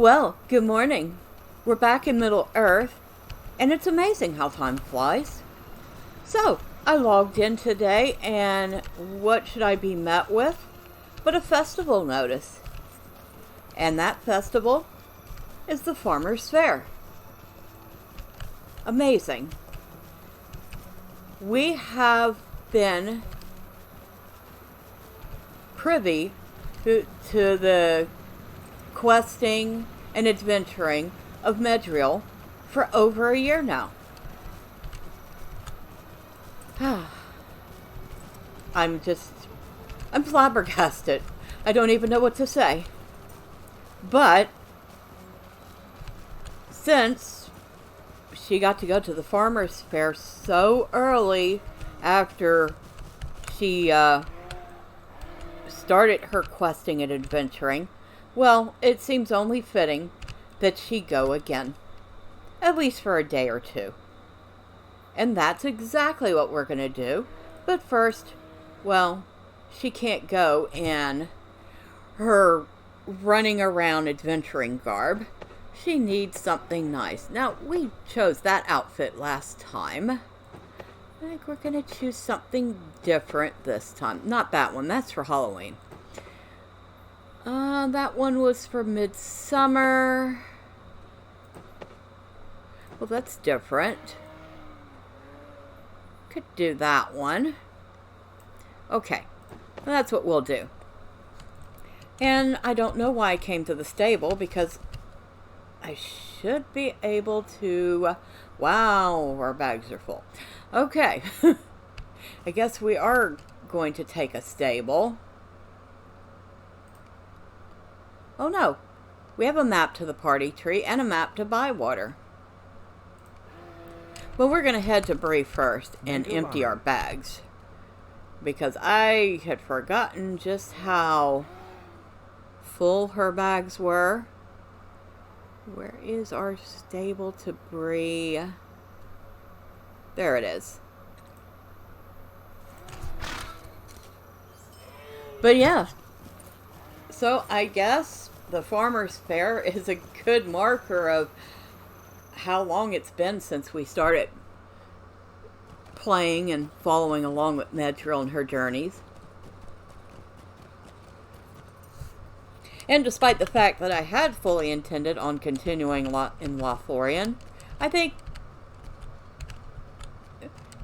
Well, good morning. We're back in Middle Earth, and it's amazing how time flies. So, I logged in today, and what should I be met with but a festival notice? And that festival is the Farmer's Fair. Amazing. We have been privy to the questing and adventuring of Medrielle for over a year now. I'm flabbergasted. I don't even know what to say. But since she got to go to the Farmer's Fair so early after she started her questing and adventuring, well, it seems only fitting that she go again, at least for a day or two. And that's exactly what we're going to do. But first, well, she can't go in her running around adventuring garb. She needs something nice. Now, we chose that outfit last time. I think we're going to choose something different this time. Not that one. That's for Halloween. That one was for Midsummer. Well, that's different. Could do that one. Okay. Well, that's what we'll do. And I don't know why I came to the stable, because I should be able to... Wow, our bags are full. Okay. I guess we are going to take a stable. Oh no. We have a map to the party tree and a map to Bywater. Well, we're going to head to Bree first and empty our bags, because I had forgotten just how full her bags were. Where is our stable to Bree? There it is. But yeah, so I guess the Farmer's Fair is a good marker of how long it's been since we started playing and following along with Medrielle and her journeys. And despite the fact that I had fully intended on continuing in Lothlorien, I think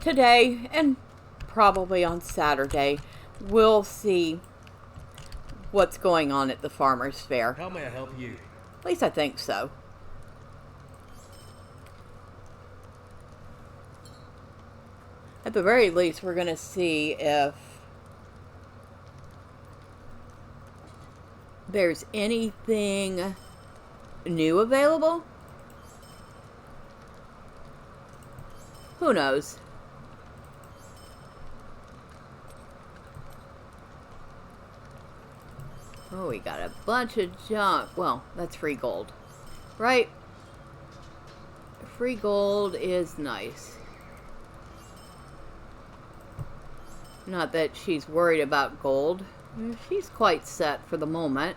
today and probably on Saturday we'll see what's going on at the Farmer's Fair. How may I help you? At least I think so. At the very least, we're going to see if there's anything new available. Who knows? Oh, we got a bunch of junk. Well, that's free gold, right? Free gold is nice. Not that she's worried about gold. She's quite set for the moment.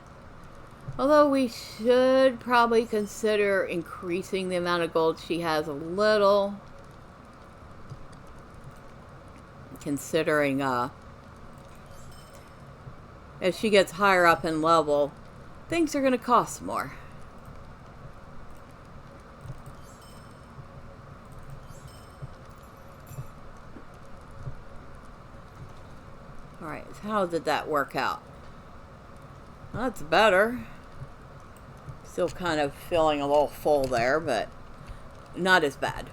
Although we should probably consider increasing the amount of gold she has a little. Considering, as she gets higher up in level, things are going to cost more. Alright, so how did that work out? Well, that's better. Still kind of feeling a little full there, but not as bad.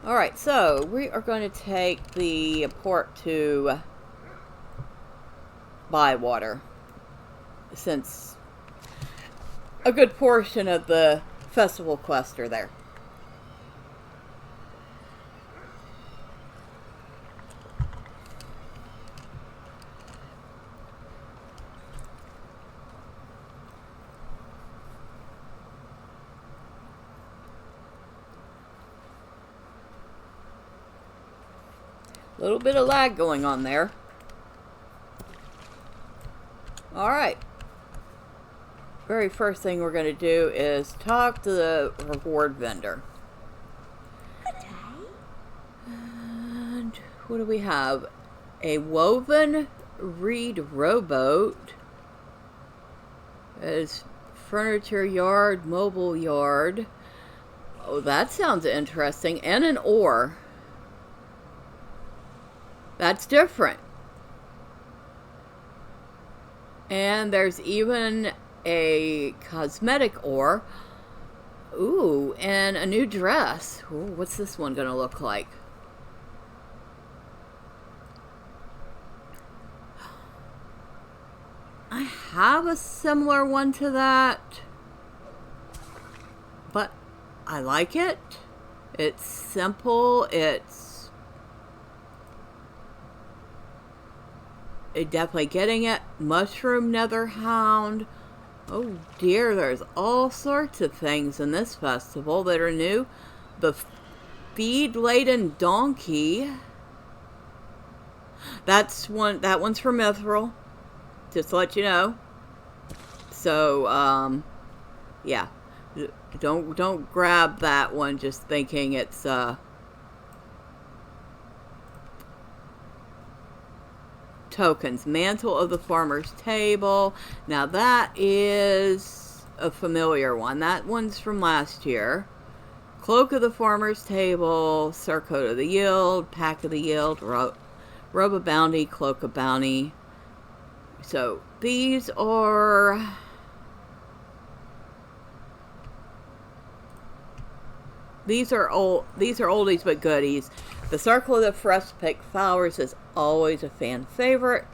Alright, so we are going to take the port to Bywater, since a good portion of the festival quests are there. A little bit of lag going on there. Alright. very first thing we're going to do is talk to the reward vendor. Good day. And what do we have? A woven reed rowboat. Is furniture yard, mobile yard. Oh, that sounds interesting. And an oar. That's different. And there's even a cosmetic oar. Ooh, and a new dress. Ooh, what's this one gonna look like? I have a similar one to that, but I like it. It's simple. It's definitely getting it. Mushroom Netherhound. Oh dear, there's all sorts of things in this festival that are new. The feed-laden donkey. That one's from Medrielle. Just to let you know. So, yeah. Don't grab that one just thinking it's, tokens. Mantle of the Farmer's Table. Now that is a familiar one. That one's from last year. Cloak of the Farmer's Table. Surcoat of the Yield. Pack of the Yield. Robe of Bounty. Cloak of Bounty. So these are oldies but goodies. The Circle of the Fresh Pick Flowers is always a fan favorite.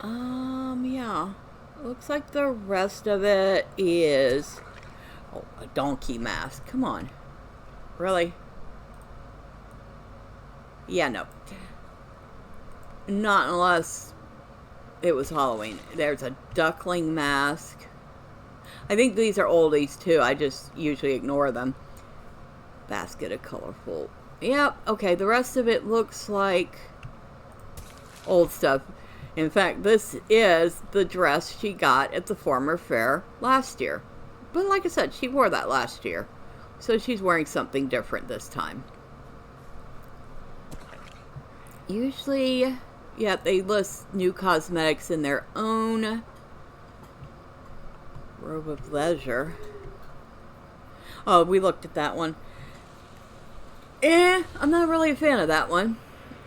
Yeah. Looks like the rest of it is a donkey mask. Come on. Really? Yeah, no. Not unless it was Halloween. There's a duckling mask. I think these are oldies too. I just usually ignore them. Basket of colorful. Yep, okay, the rest of it looks like old stuff. In fact, this is the dress she got at the Farmer Fair last year. But like I said, she wore that last year. So she's wearing something different this time. Usually, yeah, they list new cosmetics in their own robe of leisure. Oh, we looked at that one. I'm not really a fan of that one.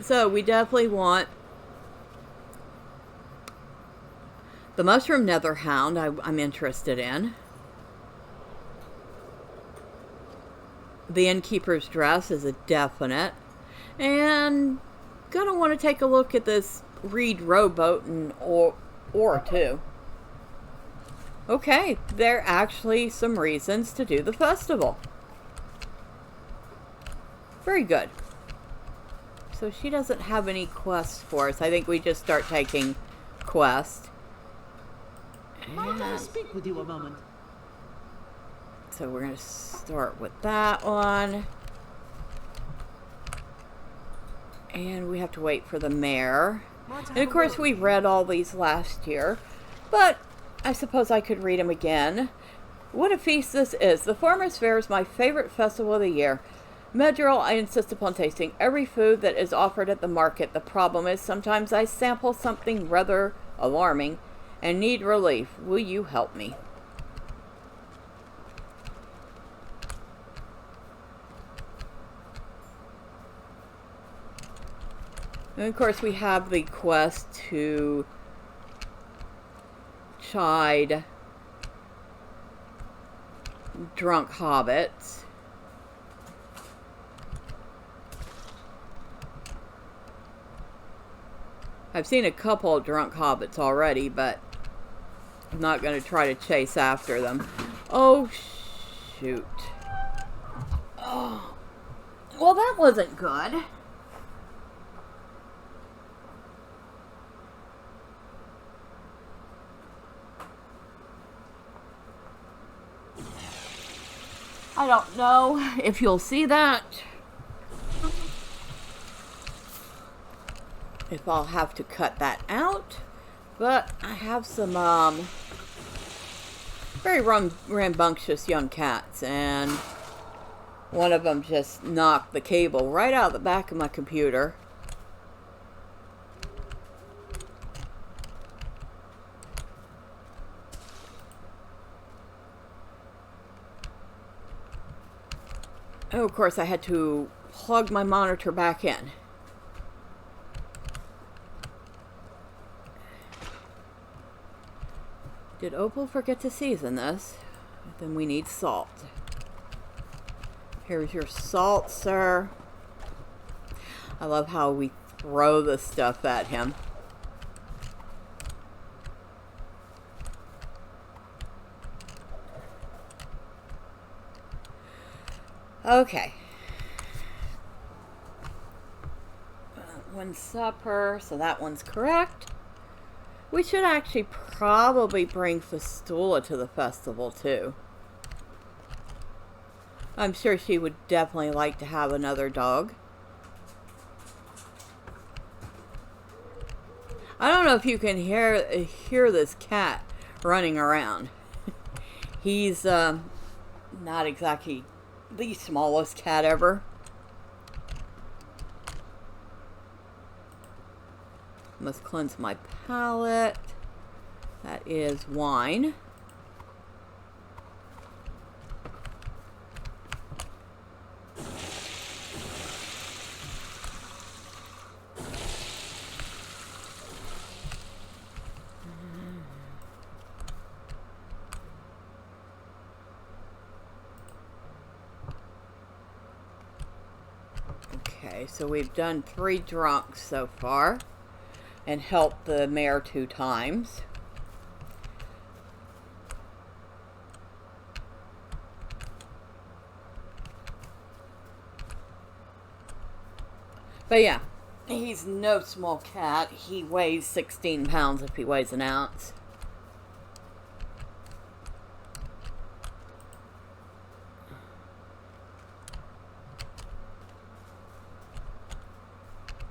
So we definitely want the Mushroom Netherhound. I'm interested in. The Innkeeper's dress is a definite. And gonna want to take a look at this reed rowboat and oar too. Okay, there are actually some reasons to do the festival. Very good. So she doesn't have any quests for us. I think we just start taking quests. Might I speak with you a moment? So we're going to start with that one. And we have to wait for the mayor. And of course we read all these last year. But I suppose I could read them again. What a feast this is. The Farmer's Fair is my favorite festival of the year. Medrielle, I insist upon tasting every food that is offered at the market. The problem is sometimes I sample something rather alarming and need relief. Will you help me? And of course we have the quest to chide drunk hobbits. I've seen a couple of drunk hobbits already, but I'm not going to try to chase after them. Oh, shoot. Oh. Well, that wasn't good. I don't know if you'll see that. If I'll have to cut that out. But I have some very rambunctious young cats, and one of them just knocked the cable right out the back of my computer. Oh, of course, I had to plug my monitor back in. Did Opal forget to season this? Then we need salt. Here's your salt, sir. I love how we throw the stuff at him. Okay. One supper, so that one's correct. We should actually probably bring Fistula to the festival too. I'm sure she would definitely like to have another dog. I don't know if you can hear this cat running around. He's not exactly the smallest cat ever. Must cleanse my palate. That is wine. Okay, so we've done 3 drunks so far and helped the mayor 2 times. But yeah, he's no small cat. He weighs 16 pounds if he weighs an ounce.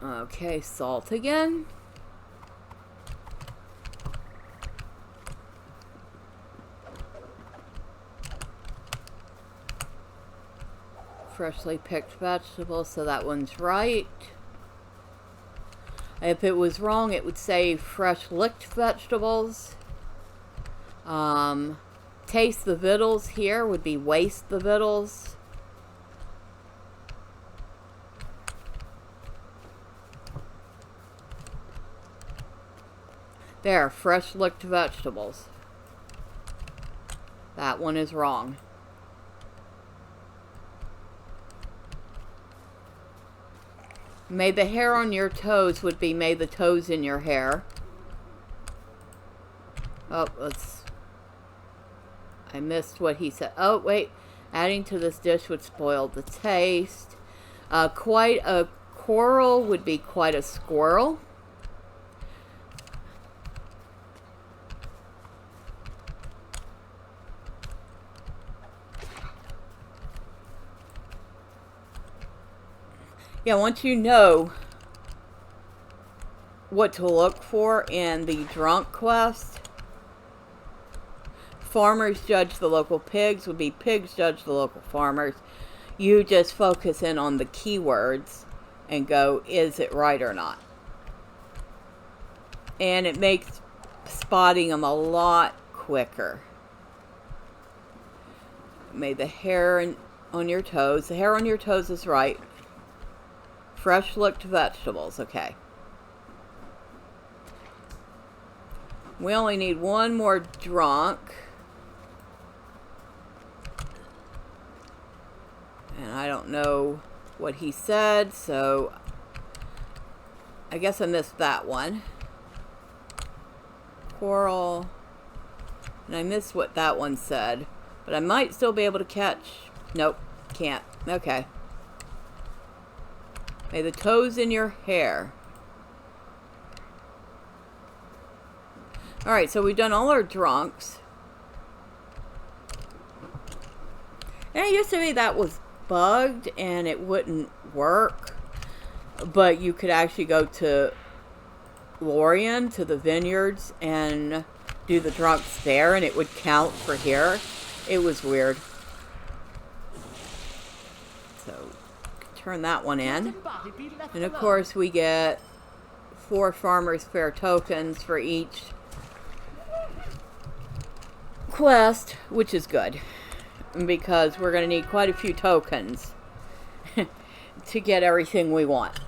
Okay, salt again. Freshly picked vegetables, so that one's right. If it was wrong, it would say fresh licked vegetables. Taste the victuals here would be waste the victuals. There, fresh licked vegetables. That one is wrong. May the hair on your toes would be may the toes in your hair. Oh, I missed what he said. Oh, wait. Adding to this dish would spoil the taste. Quite a coral would be quite a squirrel. Yeah, once you know what to look for in the drunk quest, farmers judge the local pigs would be pigs judge the local farmers. You just focus in on the keywords and go, is it right or not? And it makes spotting them a lot quicker. May the hair on your toes. The hair on your toes is right. Fresh licked vegetables, okay. We only need one more drunk. And I don't know what he said, so I guess I missed that one. Coral. And I missed what that one said. But I might still be able to catch. Nope, can't. Okay. May the toes in your hair. Alright, so we've done all our drunks. And it used to be that was bugged and it wouldn't work. But you could actually go to Lorien to the vineyards and do the drunks there, and it would count for here. It was weird. So, turn that one in. And of course, we get 4 Farmers Fair tokens for each quest, which is good, because we're going to need quite a few tokens to get everything we want.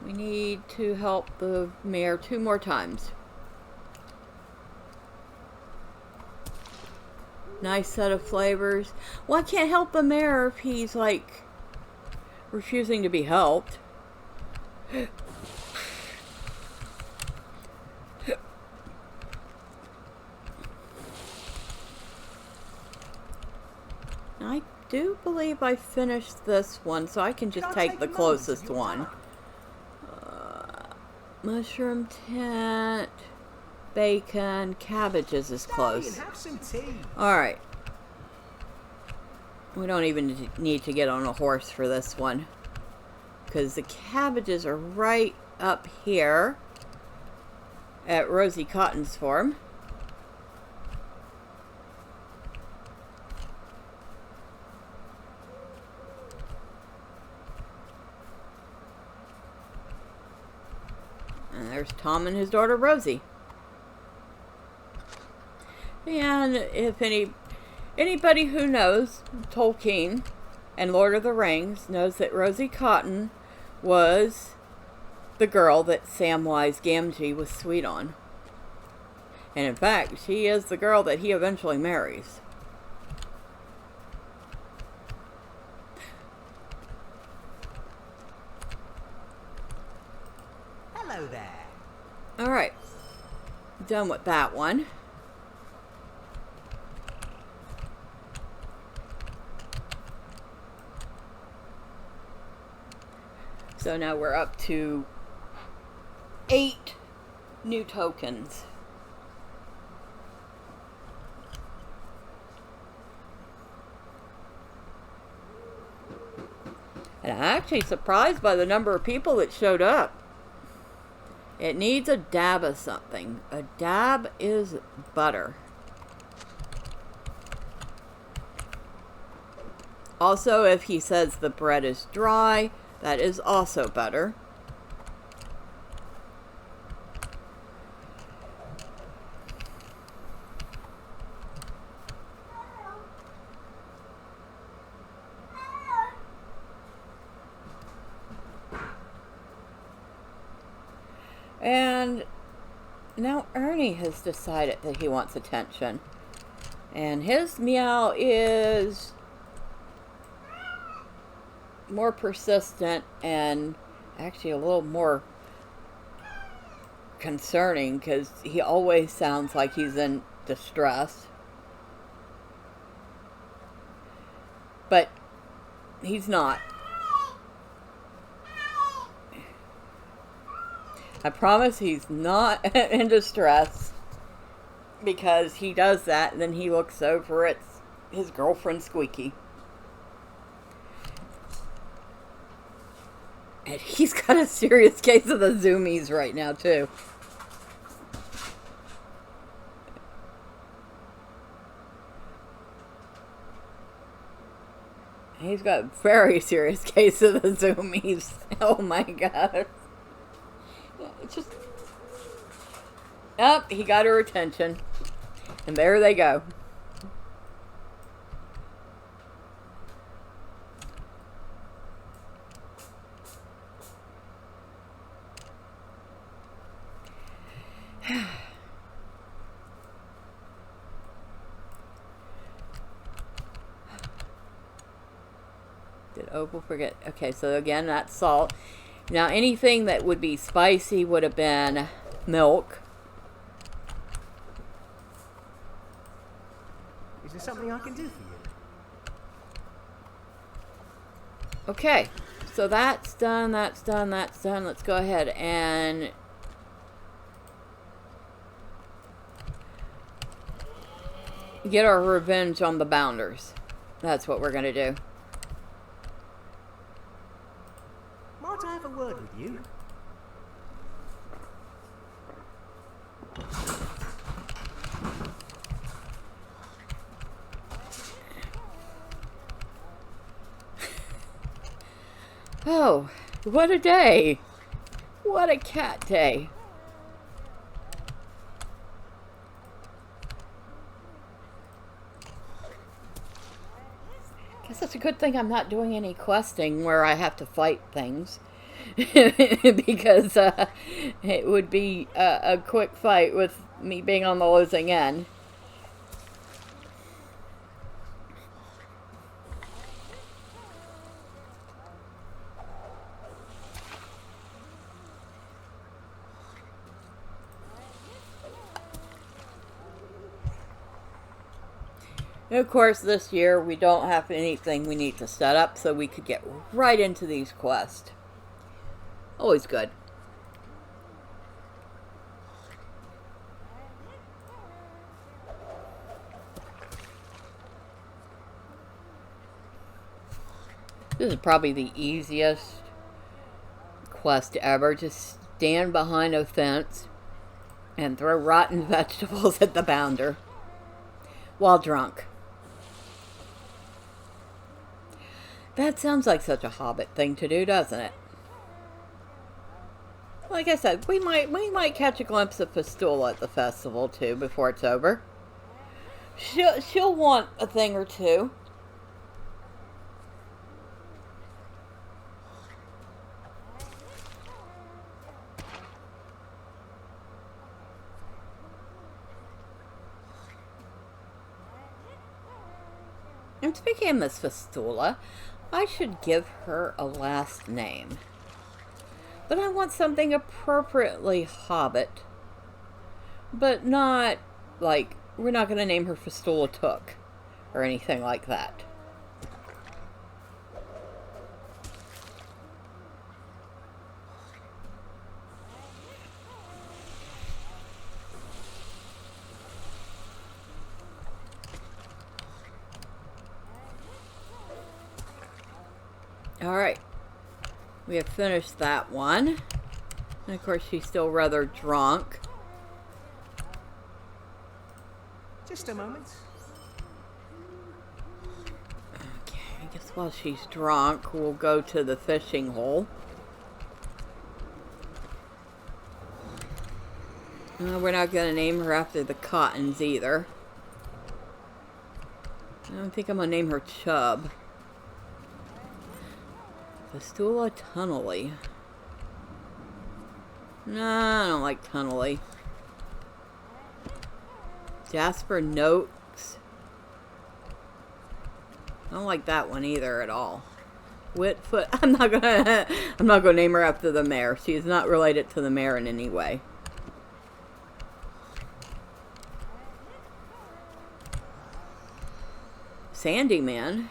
We need to help the mayor 2 more times. Nice set of flavors. Well, I can't help the mayor if he's like refusing to be helped. I do believe I finished this one, so I can just take the closest one. Mushroom tent, bacon, cabbages is close. Alright. We don't even need to get on a horse for this one, because the cabbages are right up here at Rosie Cotton's farm. And there's Tom and his daughter Rosie. And if anybody who knows Tolkien and Lord of the Rings knows that Rosie Cotton was the girl that Samwise Gamgee was sweet on. And in fact, she is the girl that he eventually marries. Hello there. Alright. Done with that one. So now we're up to 8 new tokens. And I'm actually surprised by the number of people that showed up. It needs a dab of something. A dab is butter. Also, if he says the bread is dry, that is also butter. And now Ernie has decided that he wants attention. And his meow is more persistent and actually a little more concerning, because he always sounds like he's in distress. But he's not. I promise he's not in distress, because he does that and then he looks over at his girlfriend Squeaky. And he's got a serious case of the zoomies right now too. He's got a very serious case of the zoomies. Oh my god. It's just... Oh, he got her attention. And there they go. Did Opal forget? Okay, so again, that's salt. Now, anything that would be spicy would have been milk. Is there something I can do for you? Okay, so that's done, that's done, that's done. Let's go ahead and get our revenge on the bounders. That's what we're gonna do. Might I have a word with you? Oh, what a day. What a cat day. Guess it's a good thing I'm not doing any questing where I have to fight things. Because it would be a quick fight with me being on the losing end. And of course, this year we don't have anything we need to set up, so we could get right into these quests. Always good. This is probably the easiest quest ever. Just stand behind a fence and throw rotten vegetables at the bounder while drunk. That sounds like such a Hobbit thing to do, doesn't it? Like I said, we might catch a glimpse of Fistula at the festival too before it's over. She'll want a thing or two. And speaking of Miss Fistula, I should give her a last name. But I want something appropriately Hobbit. But not, like, we're not going to name her Fistula Took or anything like that. Alright, we have finished that one. And of course she's still rather drunk. Just a moment. Okay, I guess while she's drunk, we'll go to the fishing hole. We're not going to name her after the Cottons either. I don't think I'm going to name her Chubb. Fistula Tunnelly. Nah, I don't like Tunnelly. Jasper Noakes. I don't like that one either at all. Whitfoot. I'm not gonna name her after the mayor. She is not related to the mayor in any way. Sandyman.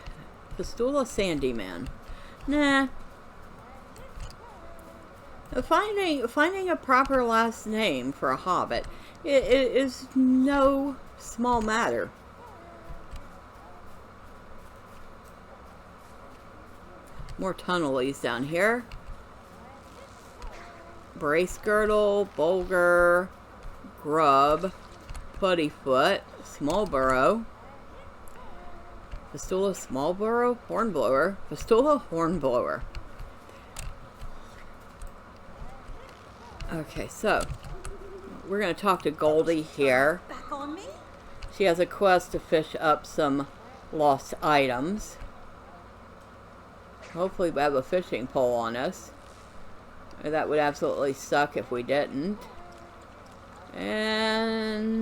Fistula Sandyman. Nah. Finding a proper last name for a Hobbit is no small matter. More Tunnelies down here. Bracegirdle, Bulger, Grub, Puttyfoot, Smallborough. Fistula Smallborough, Hornblower. Fistula Hornblower. Okay, so we're going to talk to Goldie here. Back on me? She has a quest to fish up some lost items. Hopefully we have a fishing pole on us. That would absolutely suck if we didn't. And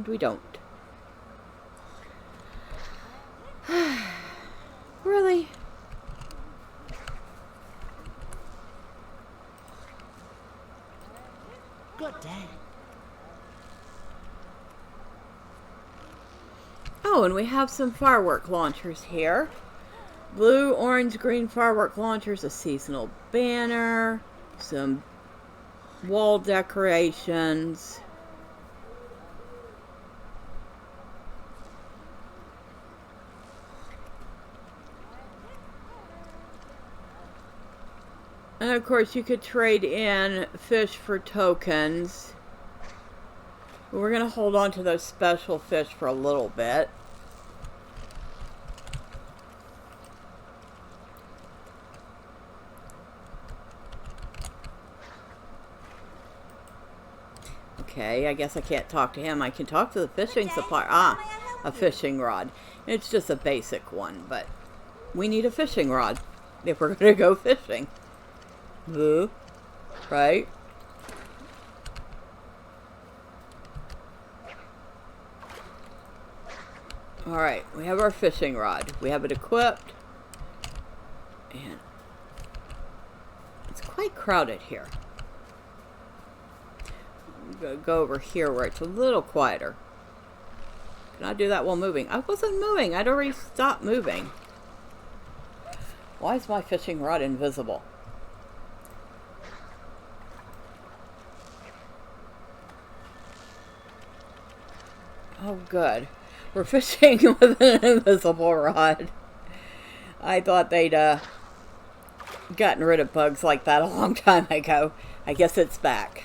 we don't. Really? God damn. Oh, and we have some firework launchers here. Blue, orange, green firework launchers, a seasonal banner, some wall decorations. And of course you could trade in fish for tokens. But we're going to hold on to those special fish for a little bit. Okay, I guess I can't talk to him. I can talk to the fishing supplier. Ah, a fishing rod. It's just a basic one, but we need a fishing rod if we're going to go fishing. Right? Alright, we have our fishing rod. We have it equipped. And it's quite crowded here. Go over here where it's a little quieter. Can I do that while moving? I wasn't moving. I'd already stopped moving. Why is my fishing rod invisible? Oh, good. We're fishing with an invisible rod. I thought they'd gotten rid of bugs like that a long time ago. I guess it's back.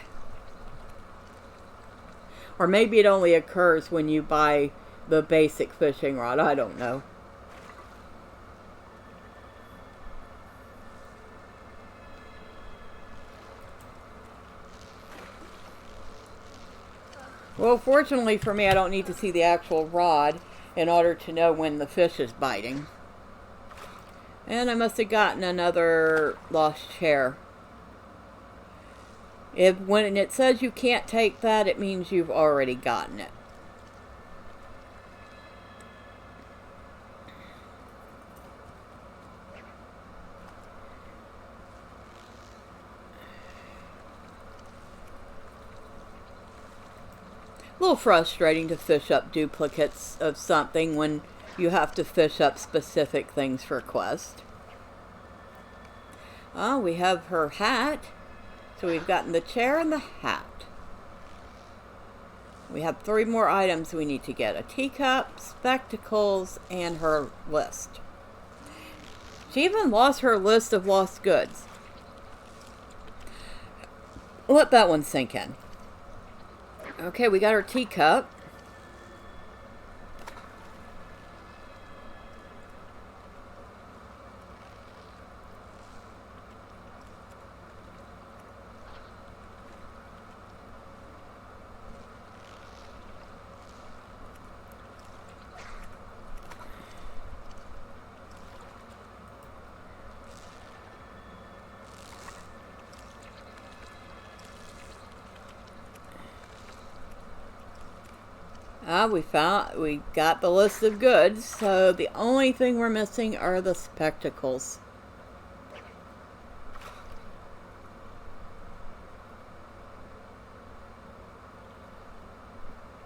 Or maybe it only occurs when you buy the basic fishing rod. I don't know. Well, fortunately for me, I don't need to see the actual rod in order to know when the fish is biting. And I must have gotten another lost chair. When it says you can't take that, it means you've already gotten it. A little frustrating to fish up duplicates of something when you have to fish up specific things for quest. Oh, we have her hat. So we've gotten the chair and the hat. We have 3 more items we need to get. A teacup, spectacles, and her list. She even lost her list of lost goods. Let that one sink in. Okay, we got her teacup. We got the list of goods, so the only thing we're missing are the spectacles.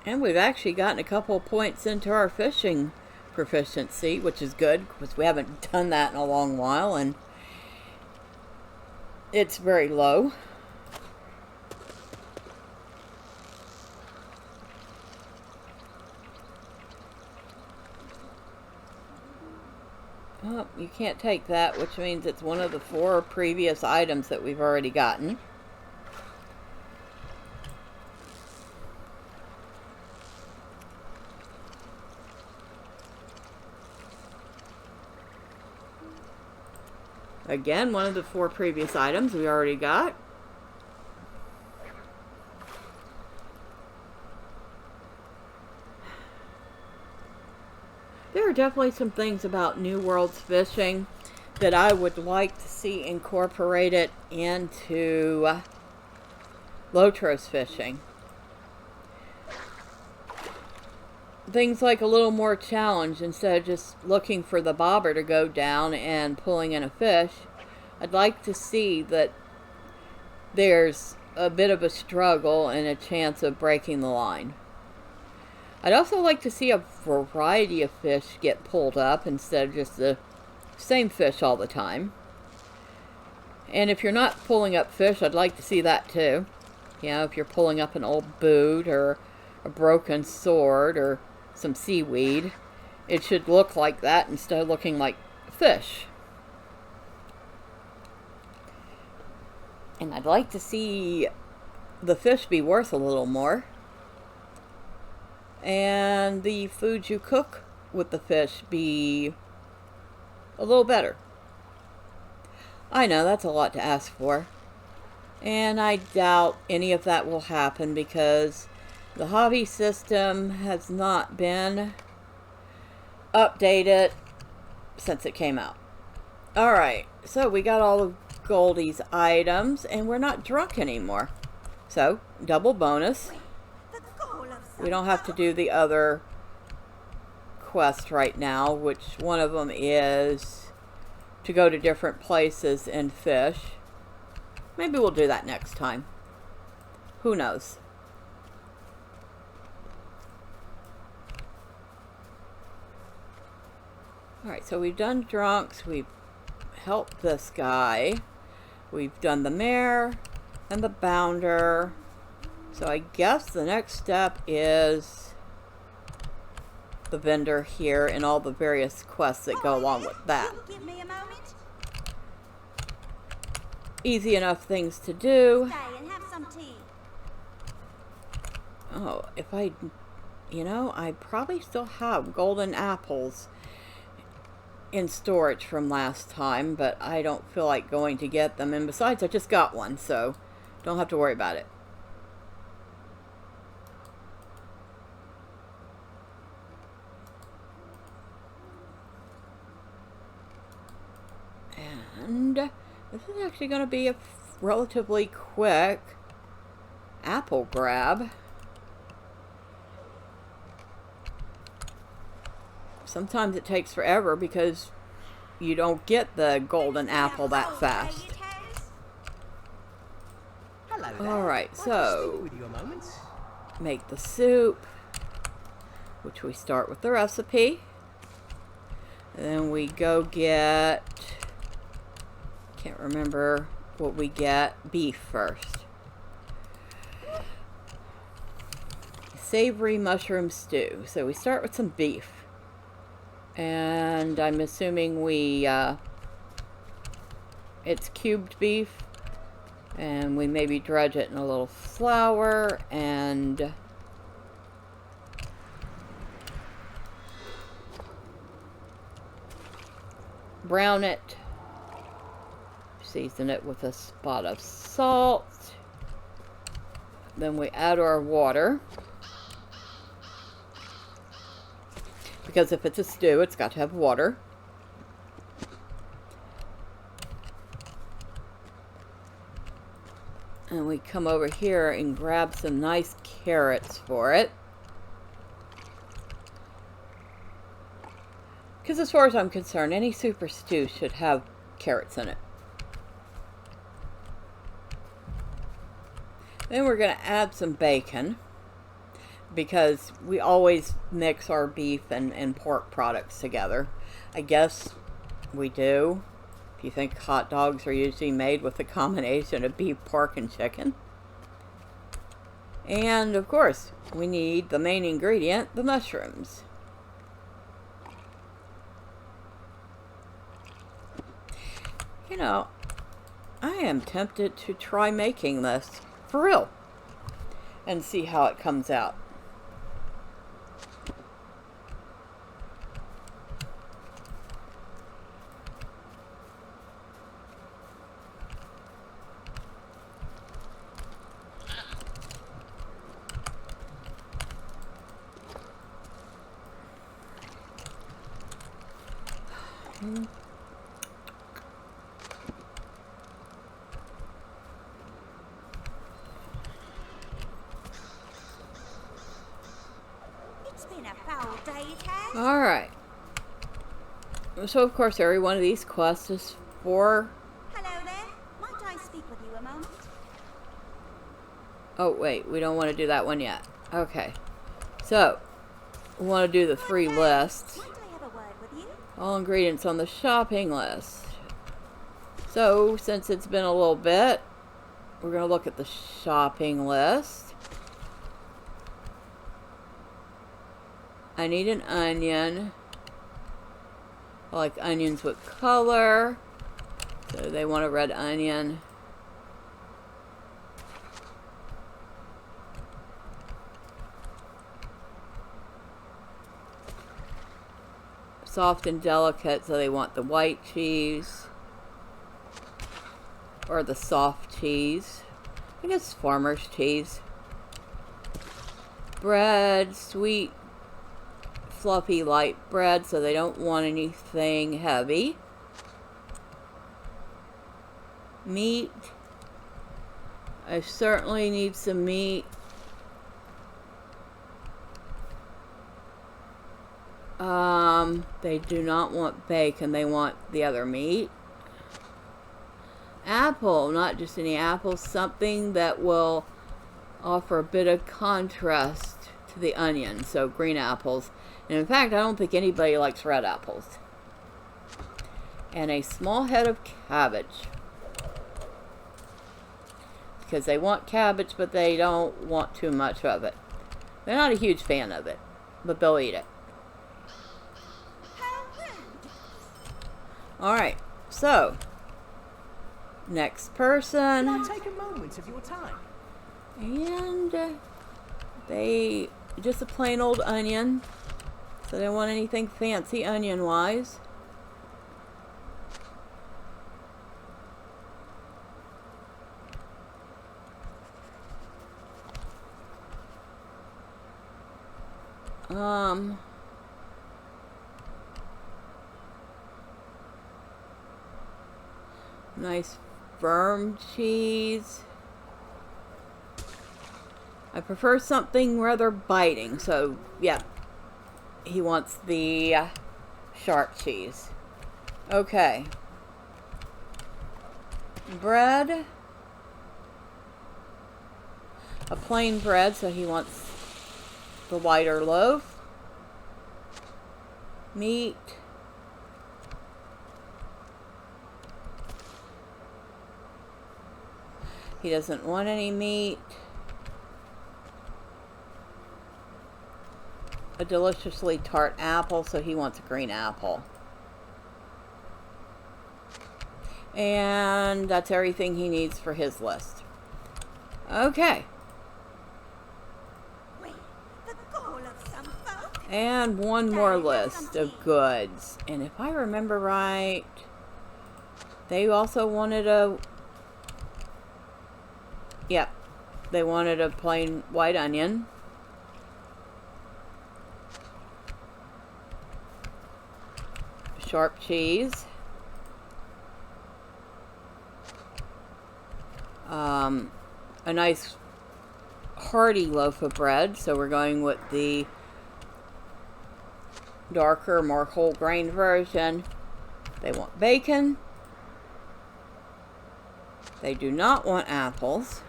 And we've actually gotten a couple points into our fishing proficiency, which is good, because we haven't done that in a long while, and it's very low. Oh, you can't take that, which means it's one of the 4 previous items that we've already gotten. Again, one of the 4 previous items we already got. There are definitely some things about New World's fishing that I would like to see incorporated into LOTRO's fishing. Things like a little more challenge. Instead of just looking for the bobber to go down and pulling in a fish, I'd like to see that there's a bit of a struggle and a chance of breaking the line. I'd also like to see a variety of fish get pulled up instead of just the same fish all the time. And if you're not pulling up fish, I'd like to see that too. You know, if you're pulling up an old boot or a broken sword or some seaweed, it should look like that instead of looking like fish. And I'd like to see the fish be worth a little more. And the food you cook with the fish be a little better. I know that's a lot to ask for. And I doubt any of that will happen because the hobby system has not been updated since it came out. Alright, so we got all of Goldie's items and we're not drunk anymore. So, double bonus. We don't have to do the other quest right now, which one of them is to go to different places and fish. Maybe we'll do that next time. Who knows? Alright, so we've done drunks, we've helped this guy, we've done the mayor and the bounder. So I guess the next step is the vendor here and all the various quests that go along with that. Give me a moment. Easy enough things to do. Stay and have some tea. Oh, if I, you know, I probably still have golden apples in storage from last time, but I don't feel like going to get them. And besides, I just got one, so don't have to worry about it. And this is actually going to be a relatively quick apple grab. Sometimes it takes forever because you don't get the golden apple that fast. Alright, so make the soup, which we start with the recipe. And then we go get, can't remember what we get, beef first. Savory mushroom stew. So we start with some beef. And I'm assuming it's cubed beef. And we maybe dredge it in a little flour and brown it. Season it with a spot of salt. Then we add our water. Because if it's a stew, it's got to have water. And we come over here and grab some nice carrots for it. Because as far as I'm concerned, any super stew should have carrots in it. Then we're going to add some bacon. Because we always mix our beef and pork products together. I guess we do. If you think hot dogs are usually made with a combination of beef, pork, and chicken. And of course, we need the main ingredient, the mushrooms. You know, I am tempted to try making this for real and see how it comes out. It's been a foul day, it has. Alright. So of course every one of these quests is for... Hello there. Might I speak with you a moment? Oh wait, we don't want to do that one yet. Okay. So, we want to do the 3 lists. Might I have a word with you? All ingredients on the shopping list. So, since it's been a little bit, we're going to look at the shopping list. I need an onion. I like onions with color. So they want a red onion. soft and delicate, so they want the white cheese. Or the soft cheese. I guess farmer's cheese. Bread, sweet, fluffy, light bread, so they don't want anything heavy. Meat. I certainly need some meat. They do not want bacon, they want the other meat. Apple, not just any apple, something that will offer a bit of contrast to the onion, so green apples. And in fact, I don't think anybody likes red apples. And a small head of cabbage. Because they want cabbage, but they don't want too much of it. They're not a huge fan of it, but they'll eat it. Alright, so next person. Can I take a moment of your time? And they just a plain old onion. So they don't want anything fancy onion wise. Nice firm cheese. I prefer something rather biting, so yeah, he wants the sharp cheese. Okay. Bread. A plain bread, so he wants the whiter loaf. Meat. He doesn't want any meat. A deliciously tart apple, so he wants a green apple. And that's everything he needs for his list. Okay. And one more list of goods. And if I remember right, they also wanted a... Yep. They wanted a plain white onion. Sharp cheese. A nice hearty loaf of bread. So we're going with the darker, more whole grain version. They want bacon. They do not want apples.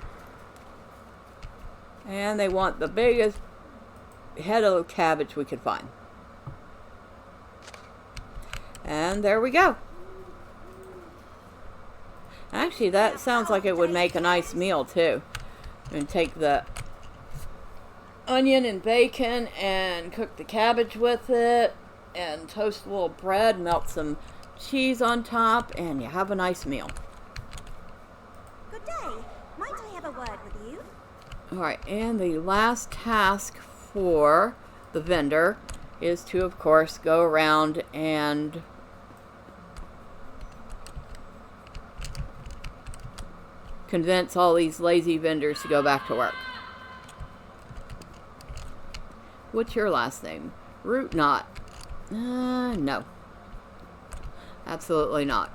And they want the biggest head of cabbage we could find. And there we go. Actually, that sounds like it would make a nice meal too. And take the onion and bacon and cook the cabbage with it. And toast a little bread, melt some cheese on top, and you have a nice meal. Good day. Might I have a word with you? Alright, and the last task for the vendor is to, of course, go around and convince all these lazy vendors to go back to work. What's your last name? Root Knot. No. Absolutely not.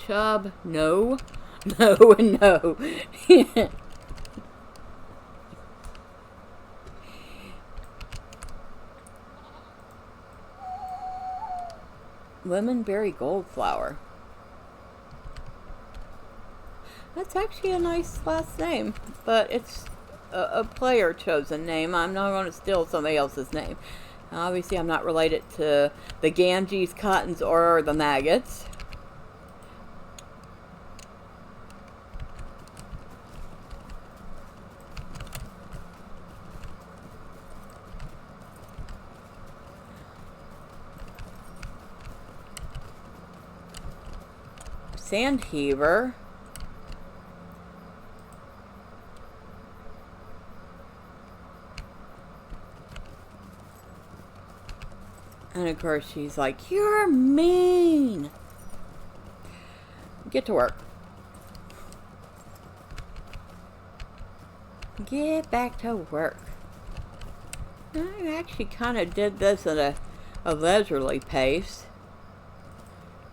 Chub, no. No and no. Lemonberry Goldflower. That's actually a nice last name, but it's a player chosen name. I'm not going to steal somebody else's name. Obviously, I'm not related to the Ganges, Cottons, or the Maggots. Sandheaver. And of course she's like, "You're mean." Get to work. Get back to work. I actually kind of did this at a leisurely pace.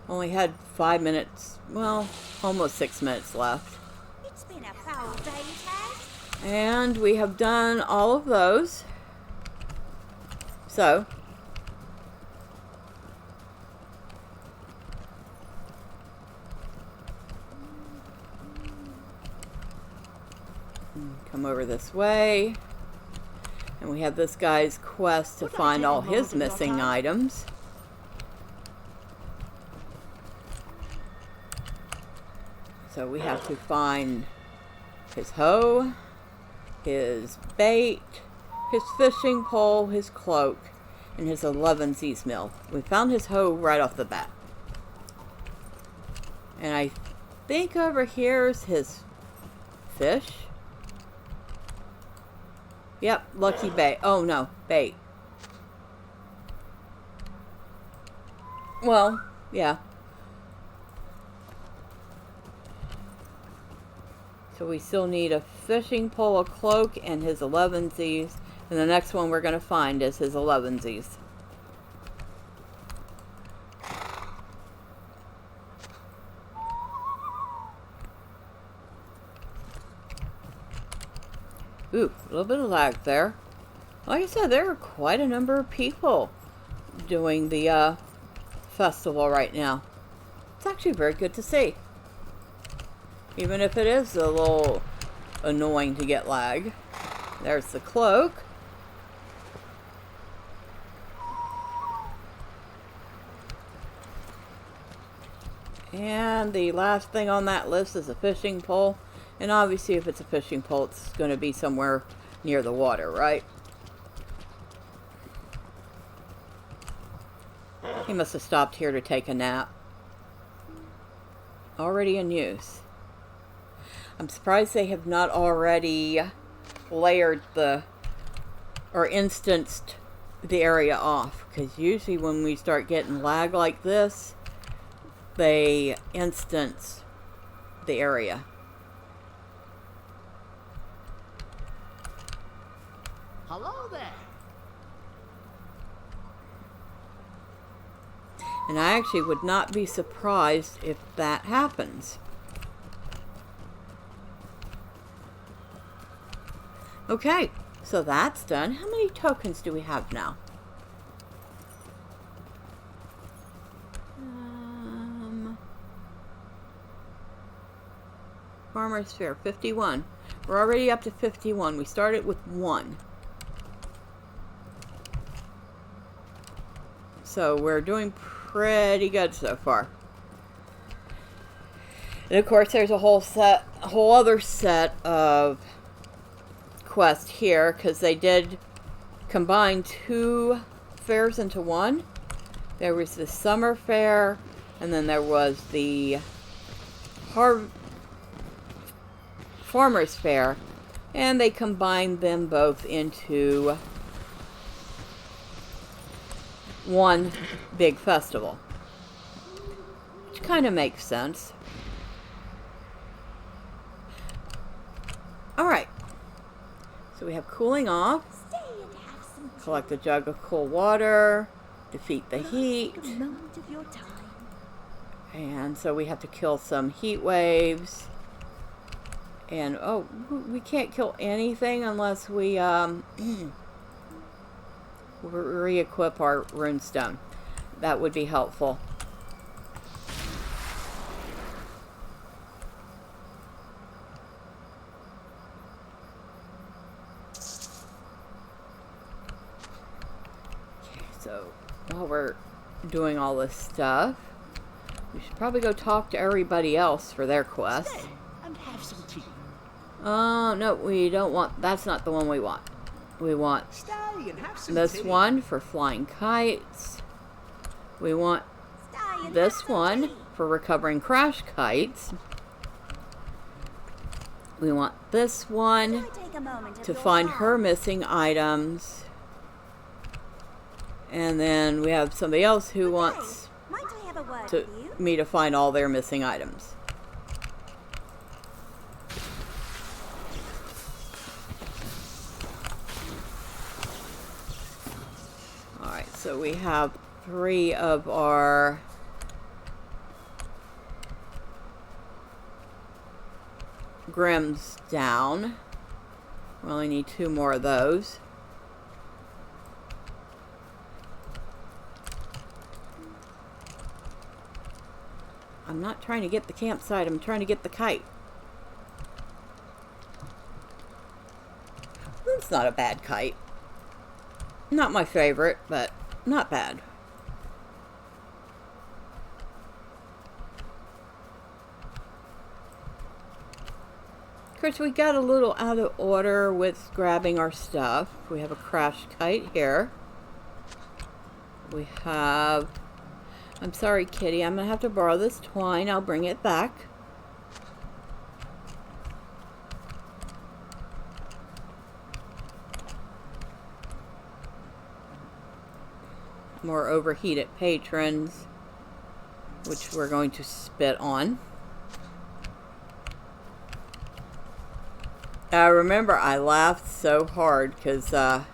Only had 5 minutes, well, almost 6 minutes left. It's been a foul day, Ted. And we have done all of those. So, come over this way. And we have this guy's quest to find all his missing items. So we have to find his hoe, his bait, his fishing pole, his cloak, and his 11Z's mill. We found his hoe right off the bat. And I think over here is his fish. Yep, lucky bait. Oh no, bait. Well, yeah. So we still need a fishing pole, a cloak, and his 11Z's. And the next one we're going to find is his 11Z's. Ooh, a little bit of lag there. Like I said, there are quite a number of people doing the festival right now. It's actually very good to see. Even if it is a little annoying to get lag. There's the cloak. And the last thing on that list is a fishing pole. And obviously if it's a fishing pole, it's going to be somewhere near the water, right? He must have stopped here to take a nap. Already in use. I'm surprised they have not already layered or instanced the area off. Because usually when we start getting lag like this, they instance the area. Hello there. And I actually would not be surprised if that happens. Okay, so that's done. How many tokens do we have now? Farmer's Faire, 51. We're already up to 51. We started with 1. So we're doing pretty good so far. And of course there's a whole other set of quests here, because they did combine 2 fairs into one. There was the summer fair, and then there was the farmer's fair, and they combined them both into one big festival, which kind of makes sense. Alright, so we have cooling off, Stay and have some tea. collect a jug of cool water, defeat the heat, Take a moment of your time. and so we have to kill some heat waves. And oh, we can't kill anything unless we re-equip our runestone. That would be helpful. Okay, so while we're doing all this stuff, we should probably go talk to everybody else for their quest. Stay and have some tea. Oh, no, we don't want, that's not the one we want. We want Stay and have some this tea. one for flying kites. We want Stay and this have some one tea. for recovering crash kites. We want this one Can I take a moment of to your find time? her missing items. And then we have somebody else who wants Might I have a word to, with you? me to find all their missing items. Alright, so we have 3 of our Grims down. We only need 2 more of those. I'm not trying to get the campsite, I'm trying to get the kite. That's not a bad kite. Not my favorite, but not bad. Of course, we got a little out of order with grabbing our stuff. We have a crashed kite here. We have... I'm sorry, kitty. I'm going to have to borrow this twine. I'll bring it back. More overheated patrons, which we're going to spit on. I remember I laughed so hard because the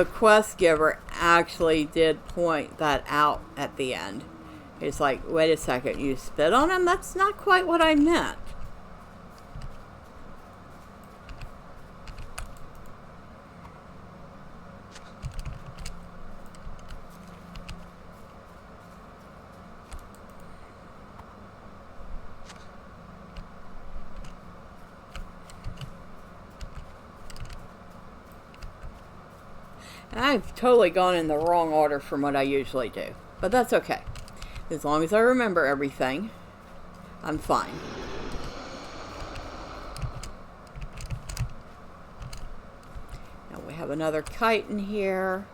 quest giver actually did point that out at the end. It's like, wait a second, you spit on him? That's not quite what I meant. I've totally gone in the wrong order from what I usually do. But that's okay. As long as I remember everything, I'm fine. Now we have another kite in here.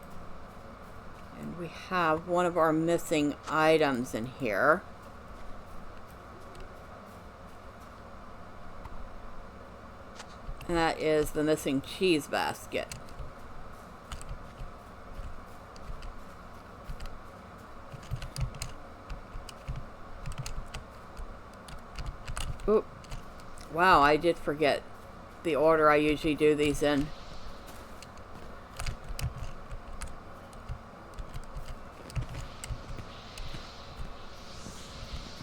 And we have one of our missing items in here. And that is the missing cheese basket. Oop. Wow, I did forget the order I usually do these in.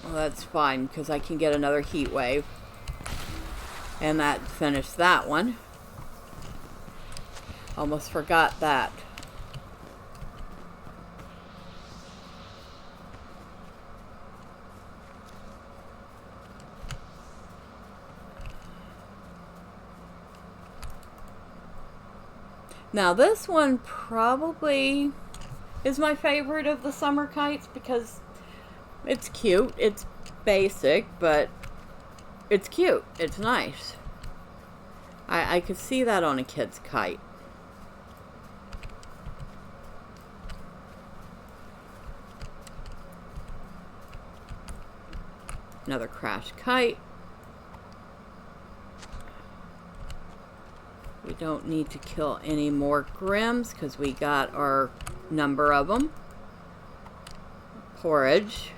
Well, that's fine, because I can get another heat wave. And that finished that one. Almost forgot that. Now this one probably is my favorite of the summer kites because it's cute. It's basic, but it's cute. It's nice. I could see that on a kid's kite. Another crashed kite. We don't need to kill any more Grims because we got our number of them. Porridge.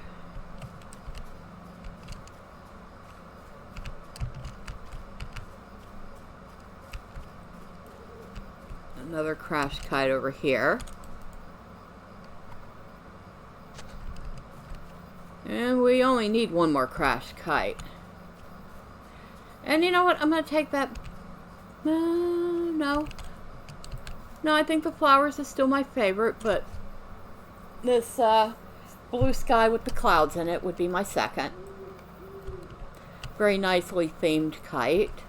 Another crashed kite over here. And we only need one more crashed kite. And you know what? I'm going to take that... No, I think the flowers is still my favorite, but this blue sky with the clouds in it would be my second. Very nicely themed kite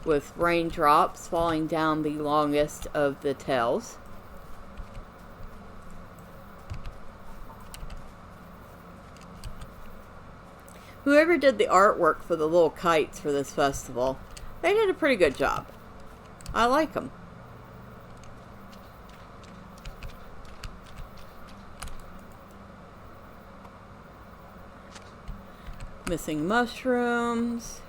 with raindrops falling down the longest of the tails. Whoever did the artwork for the little kites for this festival, they did a pretty good job. I like them. Missing mushrooms.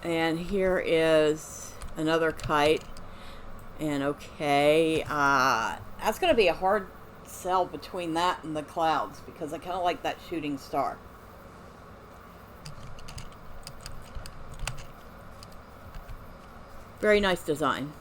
And here is another kite. And okay, that's going to be a hard sell between that and the clouds, because I kind of like that shooting star. Very nice design.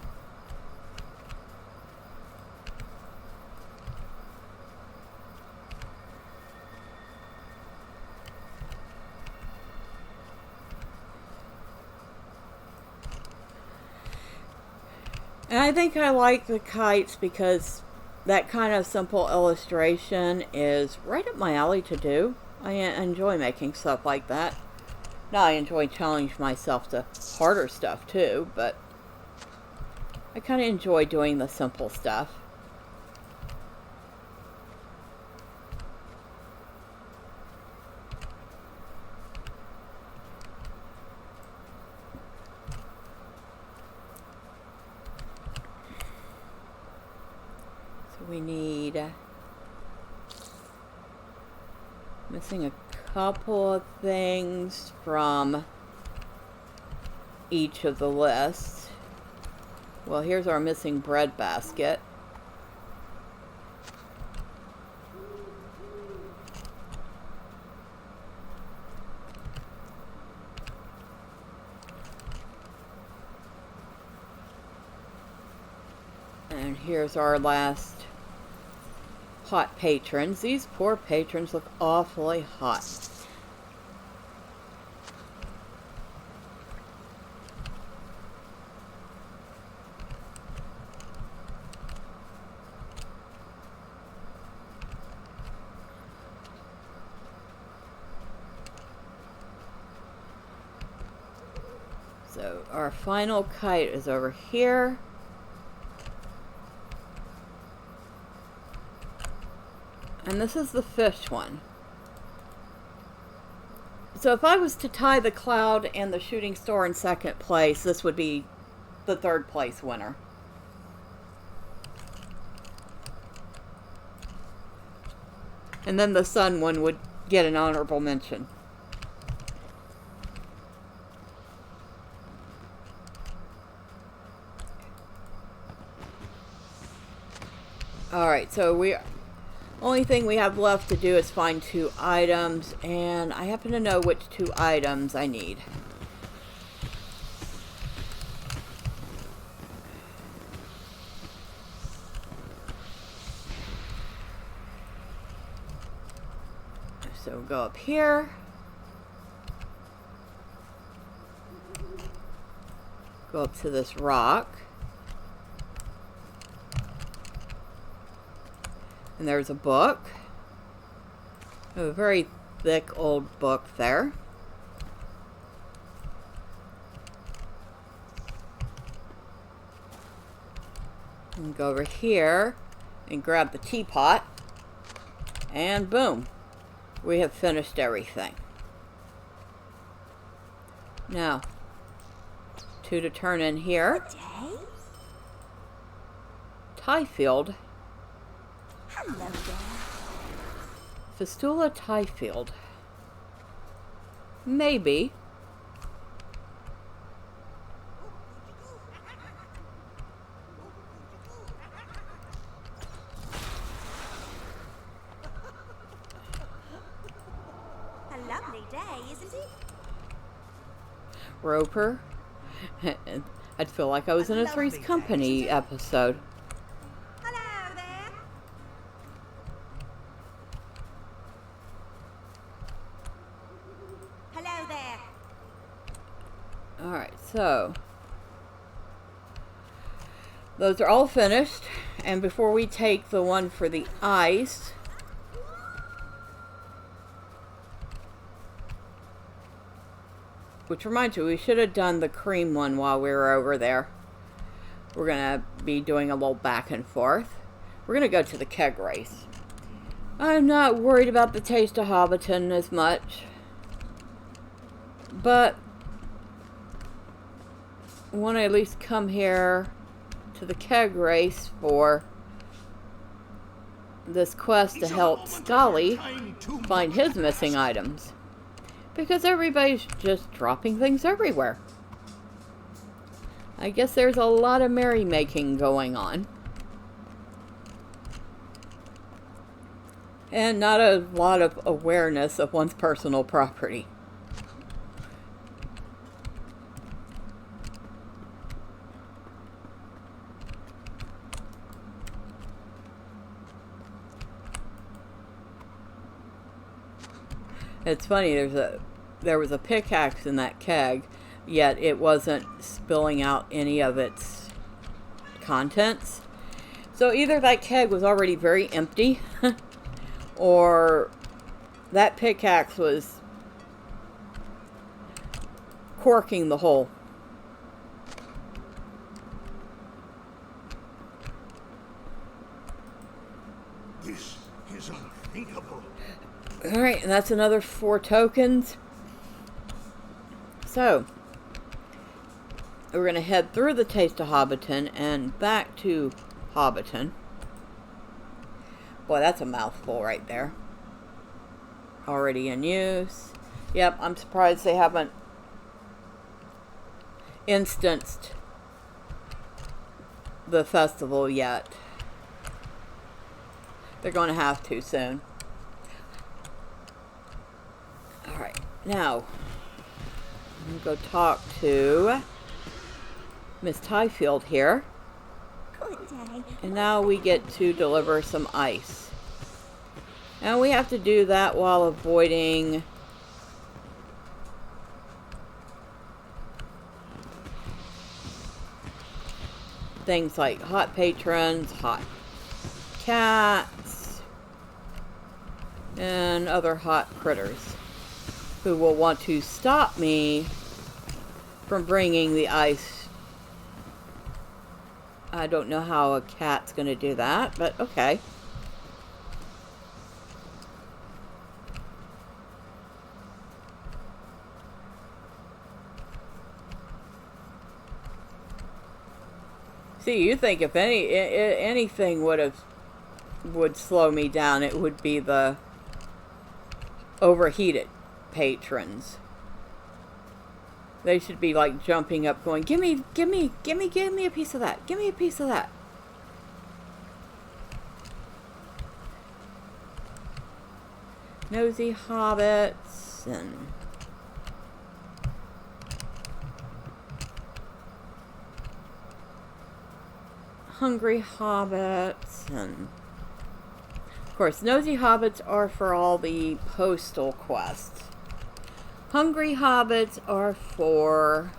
And I think I like the kites because that kind of simple illustration is right up my alley to do. I enjoy making stuff like that. Now I enjoy challenging myself to harder stuff too, but I kind of enjoy doing the simple stuff. We need, missing a couple of things from each of the lists. Well, here's our missing bread basket. And here's our last hot patrons. These poor patrons look awfully hot. So our final kite is over here. And this is the fish one. So if I was to tie the cloud and the shooting star in second place, this would be the third place winner. And then the sun one would get an honorable mention. Alright, so only thing we have left to do is find 2 items, and I happen to know which 2 items I need. So we'll go up here. Go up to this rock. And there's a book. A very thick old book there. And go over here and grab the teapot. And boom. We have finished everything. Now, 2 to turn in here. Tie field. Hello there. Fistula tie field. Maybe. A lovely day, isn't it? Roper. I'd feel like I was in a Three's Company episode. Hello there. Hello there. Alright, so those are all finished, and before we take the one for the ice, which reminds you, we should have done the cream one while we were over there. We're gonna be doing a little back and forth. We're gonna go to the keg race. I'm not worried about the taste of Hobbiton as much, but I want to at least come here to the keg race for this quest to help Scully find his missing items, because everybody's just dropping things everywhere. I guess there's a lot of merrymaking going on. And not a lot of awareness of one's personal property. It's funny, there was a pickaxe in that keg, yet it wasn't spilling out any of its contents. So either that keg was already very empty, or that pickaxe was corking the hole. This is unthinkable. Alright, and that's another 4 tokens. So, we're going to head through the Taste of Hobbiton and back to Hobbiton. Boy, that's a mouthful right there. Already in use. Yep, I'm surprised they haven't instanced the festival yet. They're going to have to soon. Alright, now I'm going to go talk to Miss Tyfield here. Good day. And now we get to deliver some ice. And we have to do that while avoiding things like hot patrons, hot cats, and other hot critters who will want to stop me from bringing the ice. I don't know how a cat's going to do that, but okay. See, you think if anything would slow me down, it would be the overheated patrons. They should be like jumping up going, give me a piece of that. Give me a piece of that. Nosy hobbits and hungry hobbits, and of course nosy hobbits are for all the postal quests. Hungry hobbits are for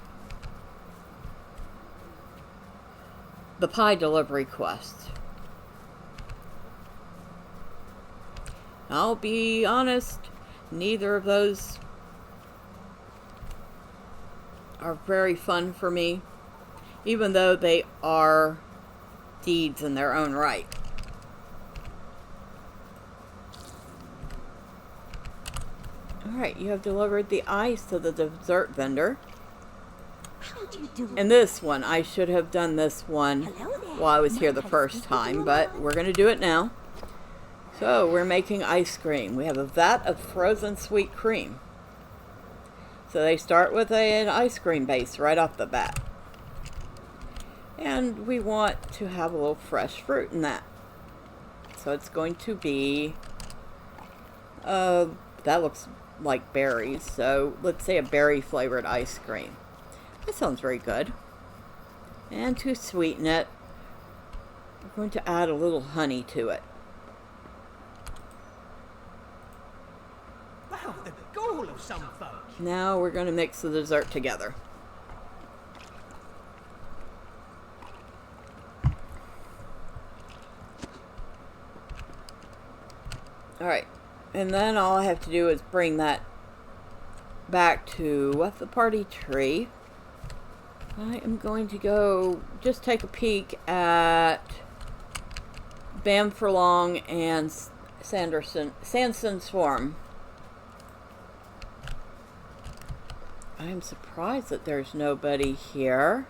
the pie delivery quest. I'll be honest, neither of those are very fun for me, even though they are deeds in their own right. Alright, you have delivered the ice to the dessert vendor. How'd you do? And this one, I should have done this one Hello there. while I was here the Might I first speak with time, you a but moment? we're going to do it now. So, we're making ice cream. We have a vat of frozen sweet cream. So they start with an ice cream base right off the bat. And we want to have a little fresh fruit in that. So it's going to be, that looks like berries. So let's say a berry flavored ice cream. That sounds very good. And to sweeten it, we're going to add a little honey to it. Wow, the gall of some folk. Now we're going to mix the dessert together. Alright, and then all I have to do is bring that back to the party tree. I am going to go just take a peek at Bamfurlong and Sanderson's farm. I'm surprised that there's nobody here.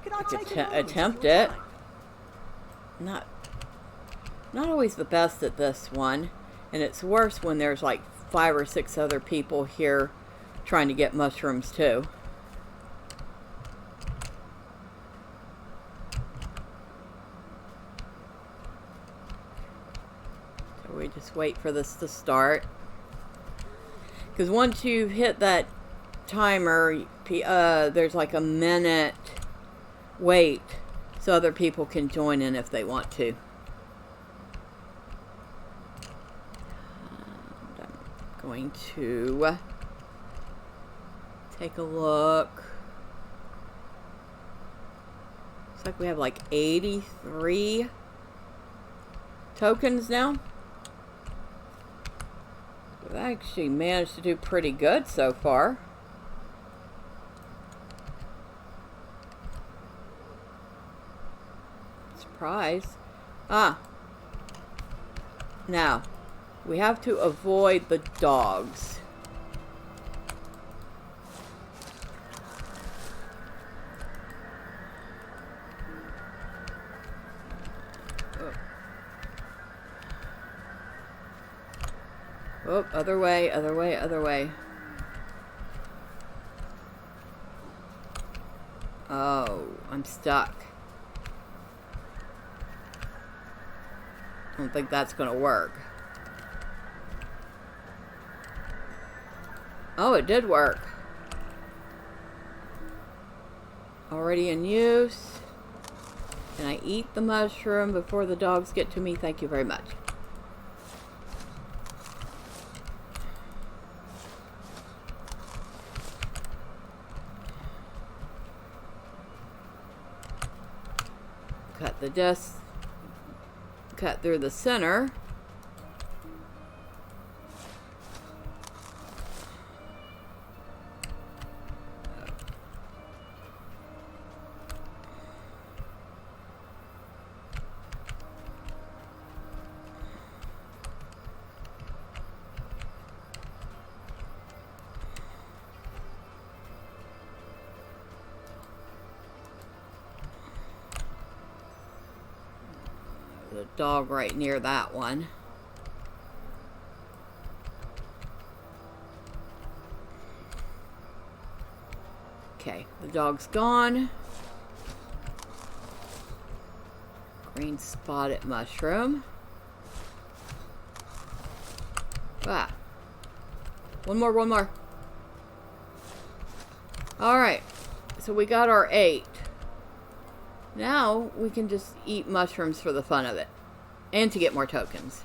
Can I could take a moment attempt of your it. time? Not always the best at this one, and it's worse when there's like 5 or 6 other people here trying to get mushrooms too. So we just wait for this to start. Because once you hit that timer, there's like a minute wait so other people can join in if they want to. And I'm going to take a look. Looks like we have like 83 tokens now. We've actually managed to do pretty good so far. Surprise. Ah. Now, we have to avoid the dogs. Oh, other way, other way, other way. Oh, I'm stuck. I don't think that's going to work. Oh, it did work. Already in use. Can I eat the mushroom before the dogs get to me? Thank you very much. Cut the dust. Cut through the center. The dog right near that one. Okay, the dog's gone. Green spotted mushroom. Ah. One more, one more. Alright, so we got our 8. Now we can just eat mushrooms for the fun of it. And to get more tokens.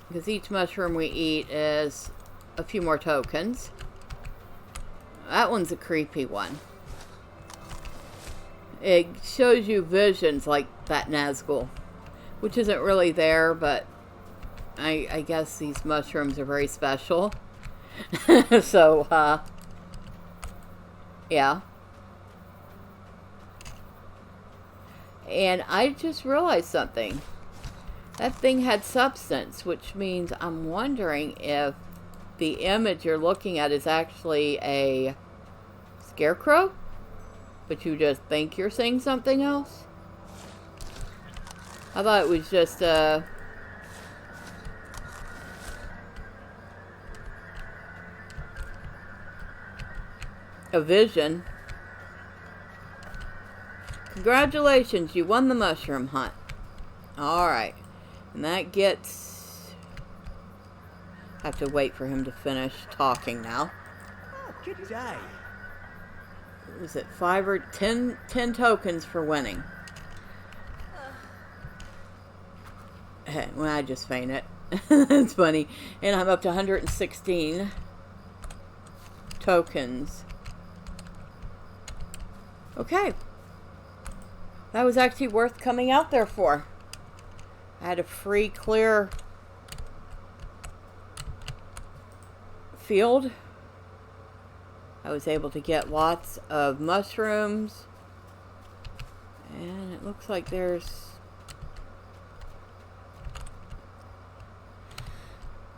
Because each mushroom we eat is a few more tokens. That one's a creepy one. It shows you visions like that Nazgul. Which isn't really there, but I guess these mushrooms are very special. So, yeah. And I just realized something. That thing had substance, which means I'm wondering if the image you're looking at is actually a scarecrow, but you just think you're seeing something else. I thought it was just a vision. Congratulations, you won the mushroom hunt. Alright. And that gets... I have to wait for him to finish talking now. Oh, good day. Was it 5 or 10 tokens for winning? Well, I just fainted. It's funny. And I'm up to 116 tokens. Okay. That was actually worth coming out there for. I had a free, clear field. I was able to get lots of mushrooms. And it looks like there's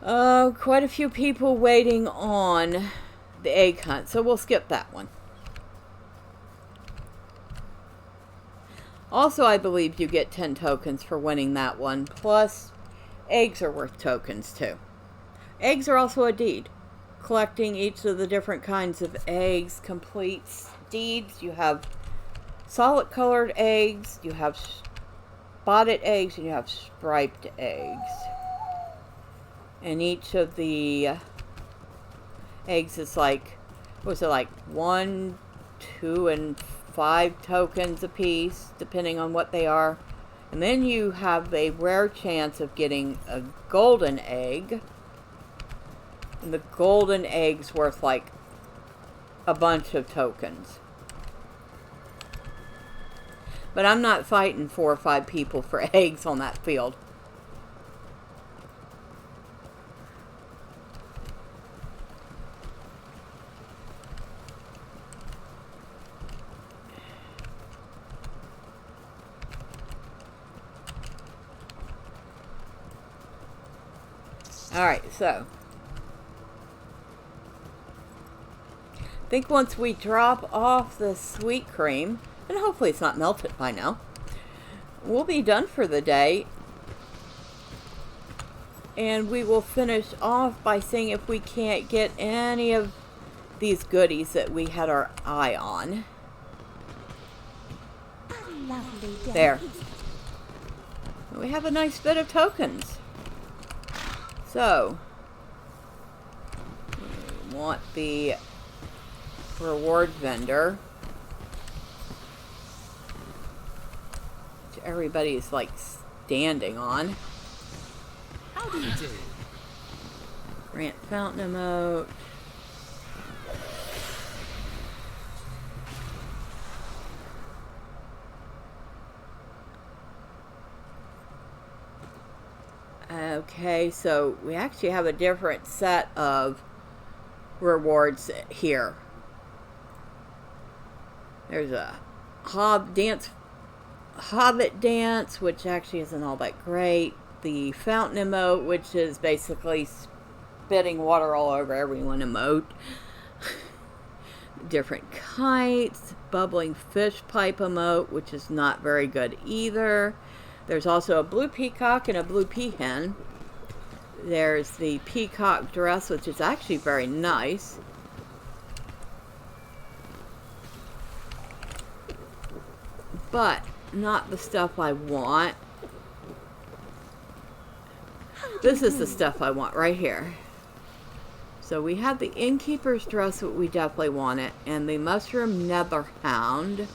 quite a few people waiting on the egg hunt. So we'll skip that one. Also, I believe you get 10 tokens for winning that one. Plus, eggs are worth tokens too. Eggs are also a deed. Collecting each of the different kinds of eggs completes deeds. You have solid colored eggs, you have spotted eggs, and you have striped eggs. And each of the eggs is like, what was it, like 1, 2, and 5 tokens a piece, depending on what they are. And then you have a rare chance of getting a golden egg. And the golden egg's worth like a bunch of tokens. But I'm not fighting 4 or 5 people for eggs on that field. Alright, so I think once we drop off the sweet cream, and hopefully it's not melted by now, we'll be done for the day. And we will finish off by seeing if we can't get any of these goodies that we had our eye on. A lovely day. There. We have a nice bit of tokens. So, we want the reward vendor, which everybody's like standing on. How do you do? Grant fountain emote. Okay, so we actually have a different set of rewards here. There's a Hobbit dance, which actually isn't all that great. The fountain emote, which is basically spitting water all over everyone emote. Different kites. Bubbling fish pipe emote, which is not very good either. There's also a blue peacock and a blue peahen. There's the peacock dress, which is actually very nice. But not the stuff I want. This is the stuff I want right here. So we have the innkeeper's dress, that we definitely want it, and the mushroom netherhound.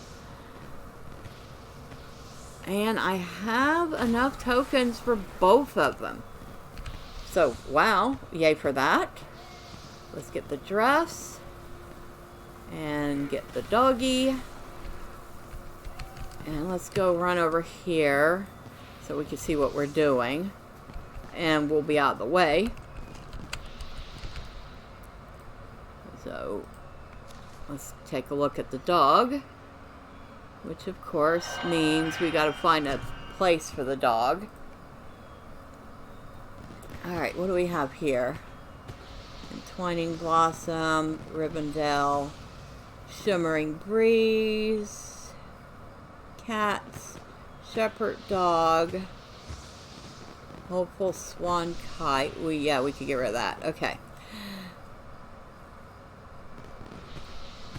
And I have enough tokens for both of them. So, wow, yay for that. Let's get the dress. And get the doggy. And let's go run over here so we can see what we're doing. And we'll be out of the way. So, let's take a look at the dog. Which, of course, means we gotta find a place for the dog. Alright, what do we have here? Entwining Blossom, Rivendell, Shimmering Breeze, Cats, Shepherd Dog, Hopeful Swan Kite. We could get rid of that. Okay.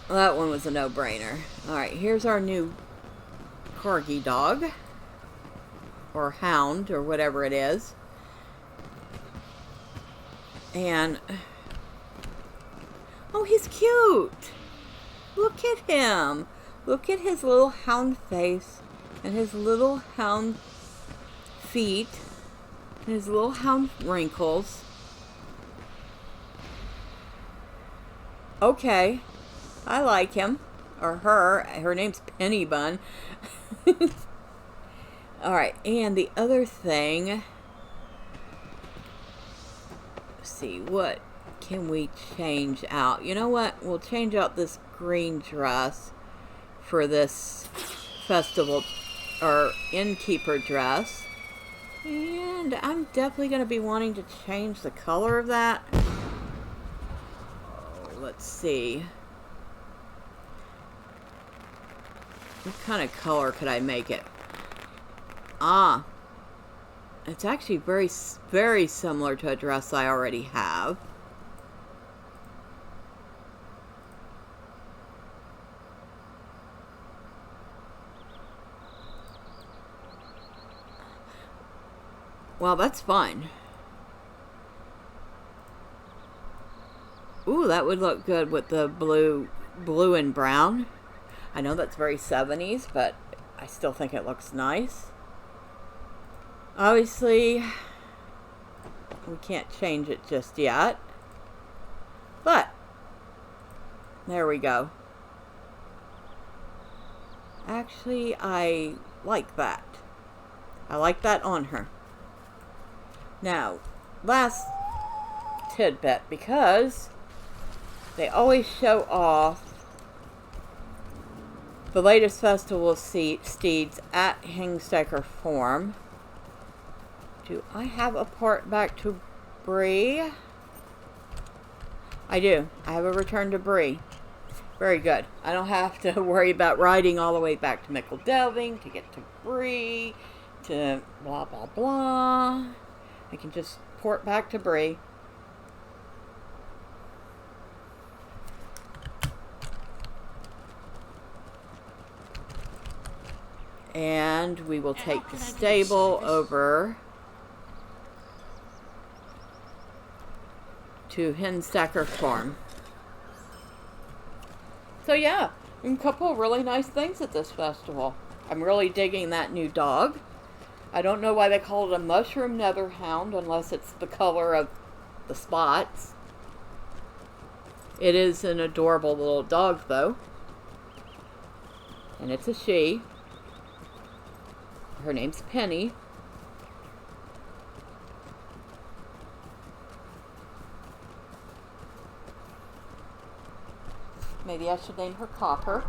Well, that one was a no-brainer. Alright, here's our new corgi dog. Or hound, or whatever it is. And... oh, he's cute! Look at him! Look at his little hound face. And his little hound feet. And his little hound wrinkles. Okay. I like him. Or her. Her name's Penny Bun. Alright, and the other thing... let's see, what can we change out? You know what? We'll change out this green dress for this festival, or innkeeper dress. And I'm definitely going to be wanting to change the color of that. Oh, let's see. What kind of color could I make it? Ah. It's actually very, very similar to a dress I already have. Well, that's fine. Ooh, that would look good with the blue and brown. I know that's very 70s, but I still think it looks nice. Obviously, we can't change it just yet. But, there we go. Actually, I like that. I like that on her. Now, last tidbit, because they always show off the latest festival steeds at Hengstecker Farm. Do I have a part back to Bree? I do. I have a return to Bree. Very good. I don't have to worry about riding all the way back to Mickle Delving to get to Bree, to blah blah blah. I can just port back to Bree. And we will take the stable over to Hengstecker Farm. So yeah, a couple of really nice things at this festival. I'm really digging that new dog. I don't know why they call it a mushroom netherhound unless it's the color of the spots. It is an adorable little dog though. And it's a she. Her name's Penny. Maybe I should name her Copper.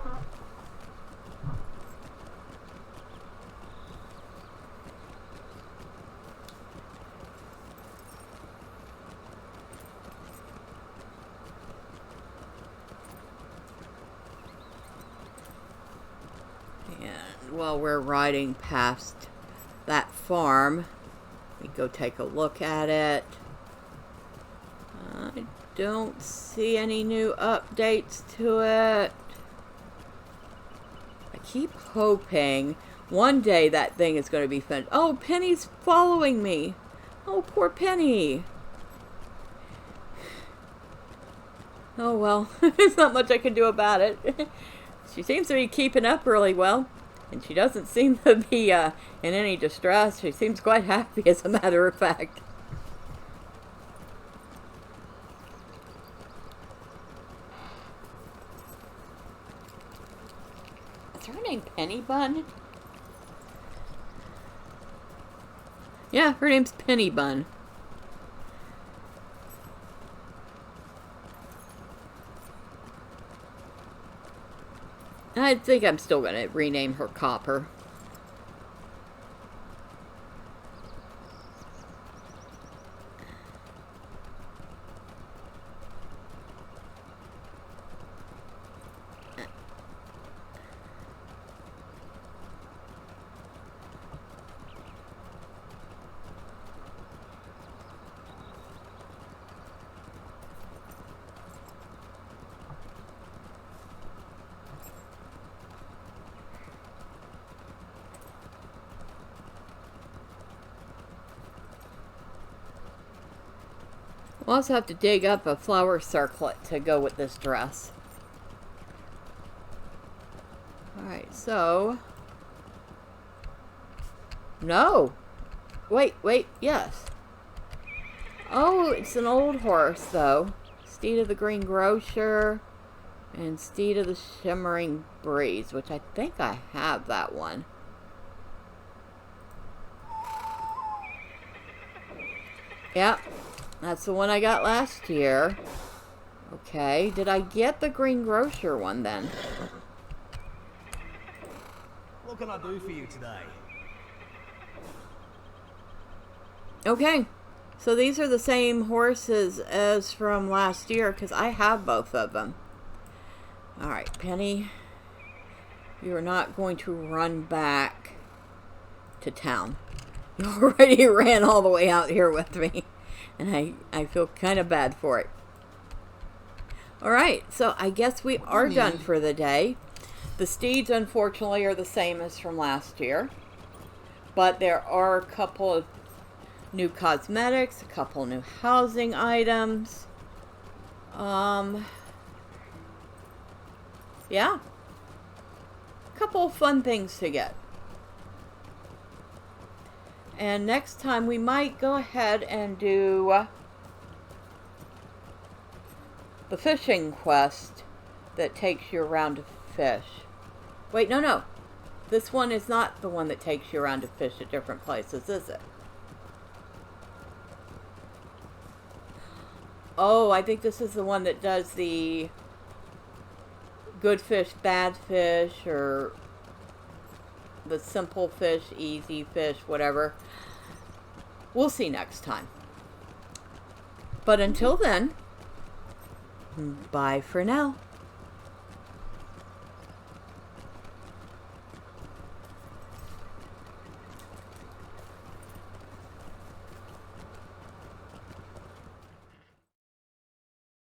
And while we're riding past that farm, we go take a look at it. I don't see any new updates to it. I keep hoping one day that thing is going to be finished. Oh, Penny's following me. Oh, poor Penny. Oh, well, there's not much I can do about it. She seems to be keeping up really well. And she doesn't seem to be in any distress. She seems quite happy, as a matter of fact. Is her name Penny Bun? Yeah, her name's Penny Bun. I think I'm still going to rename her Copper. We'll also have to dig up a flower circlet to go with this dress. Alright, so... No! Wait, yes. Oh, it's an old horse, though. Steed of the Green Grocer and Steed of the Shimmering Breeze, which I think I have that one. Yep. That's the one I got last year. Okay, did I get the Green Grocer one then? What can I do for you today? Okay, so these are the same horses as from last year because I have both of them. Alright, Penny, you are not going to run back to town. already ran all the way out here with me. And I feel kind of bad for it. Alright, so I guess we are done for the day. The steeds, unfortunately, are the same as from last year. But there are a couple of new cosmetics, a couple new housing items. Yeah. A couple of fun things to get. And next time we might go ahead and do the fishing quest that takes you around to fish. Wait, no. This one is not the one that takes you around to fish at different places, is it? Oh, I think this is the one that does the good fish, bad fish, or the simple fish, easy fish, whatever. We'll see next time. But until then, bye for now.